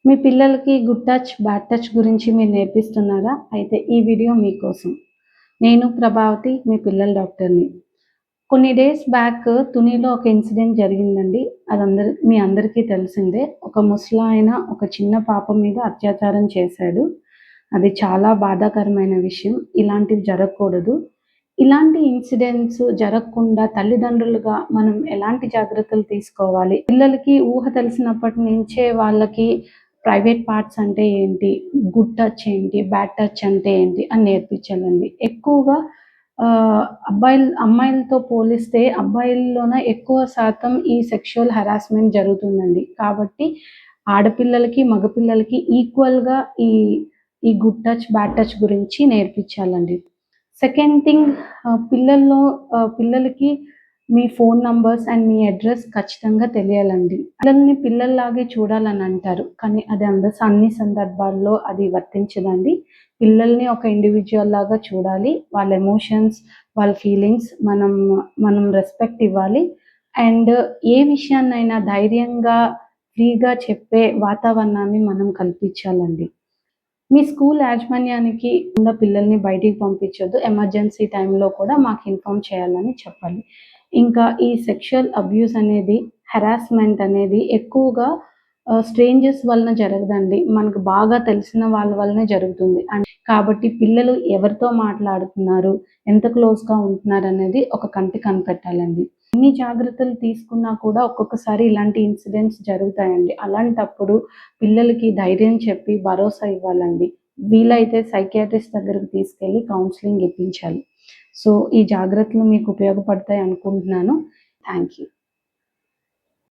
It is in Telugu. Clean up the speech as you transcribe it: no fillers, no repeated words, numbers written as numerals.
మీ పిల్లలకి గుడ్ టచ్, బ్యాడ్ టచ్ గురించి మీరు నేర్పిస్తున్నారా? అయితే ఈ వీడియో మీకోసం. నేను ప్రభావతి, మీ పిల్లల డాక్టర్‌ని. కొన్ని డేస్ బ్యాక్ తునిలో ఒక ఇన్సిడెంట్ జరిగిందండి. మీ అందరికీ తెలిసిందే. ఒక ముసలాయన ఒక చిన్న పాప మీద అత్యాచారం చేశాడు. అది చాలా బాధాకరమైన విషయం. ఇలాంటివి జరగకూడదు. ఇలాంటి ఇన్సిడెంట్స్ జరగకుండా తల్లిదండ్రులుగా మనం ఎలాంటి జాగ్రత్తలు తీసుకోవాలి? పిల్లలకి ఊహ తెలిసినప్పటి నుంచే వాళ్ళకి ప్రైవేట్ పార్ట్స్ అంటే ఏంటి? గుడ్ టచ్ ఏంటి? బ్యాడ్ టచ్ అంటే ఏంటి? అని నేర్పించాలండి. ఎక్కువగా అమ్మాయిలతో పోలిస్తే అబ్బాయిల్లోనే ఎక్కువ శాతం ఈ సెక్షువల్ హెరాస్మెంట్ జరుగుతుందండి. కాబట్టి ఆడపిల్లలకి, మగపిల్లలకి ఈక్వల్‌గా ఈ ఈ గుడ్ టచ్, బ్యాడ్ టచ్ గురించి నేర్పించాలండి. సెకండ్ థింగ్ పిల్లలకి మీ ఫోన్ నంబర్స్ అండ్ మీ అడ్రెస్ ఖచ్చితంగా తెలియాలండి. పిల్లల్ని పిల్లల్లాగే చూడాలని అంటారు. కానీ అది అన్ని సందర్భాల్లో అది వర్తించదండి. పిల్లల్ని ఒక ఇండివిడ్యువల్ లాగా చూడాలి. వాళ్ళ ఎమోషన్స్, వాళ్ళ ఫీలింగ్స్ మనం రెస్పెక్ట్ ఇవ్వాలి. అండ్ ఏ విషయాన్నైనా ధైర్యంగా, ఫ్రీగా చెప్పే వాతావరణాన్ని మనం కల్పించాలండి. మీ స్కూల్ యాజమాన్యానికి ఉన్న పిల్లల్ని బయటికి పంపించొద్దు. ఎమర్జెన్సీ టైంలో కూడా మాకు ఇన్ఫార్మ్ చేయాలని చెప్పాలి. ఇంకా ఈ సెక్షువల్ అబ్యూస్ అనేది, హెరాస్మెంట్ అనేది ఎక్కువగా స్ట్రేంజర్స్ వలన జరగదండి. మనకు బాగా తెలిసిన వాళ్ళ వల్లనే జరుగుతుంది. కాబట్టి పిల్లలు ఎవరితో మాట్లాడుతున్నారు, ఎంత క్లోజ్‌గా ఉంటున్నారనేది ఒక కంటి కనిపెట్టాలండి. ఎన్ని జాగ్రత్తలు తీసుకున్నా కూడా ఒక్కొక్కసారి ఇలాంటి ఇన్సిడెంట్స్ జరుగుతాయండి. అలాంటప్పుడు పిల్లలకి ధైర్యం చెప్పి భరోసా ఇవ్వాలండి. వీలైతే సైకియాట్రిస్ట్ దగ్గరికి తీసుకెళ్ళి కౌన్సెలింగ్ ఇప్పించాలి. సో, ఈ జాగ్రత్తలు మీకు ఉపయోగపడతాయి అనుకుంటున్నాను. Thank you.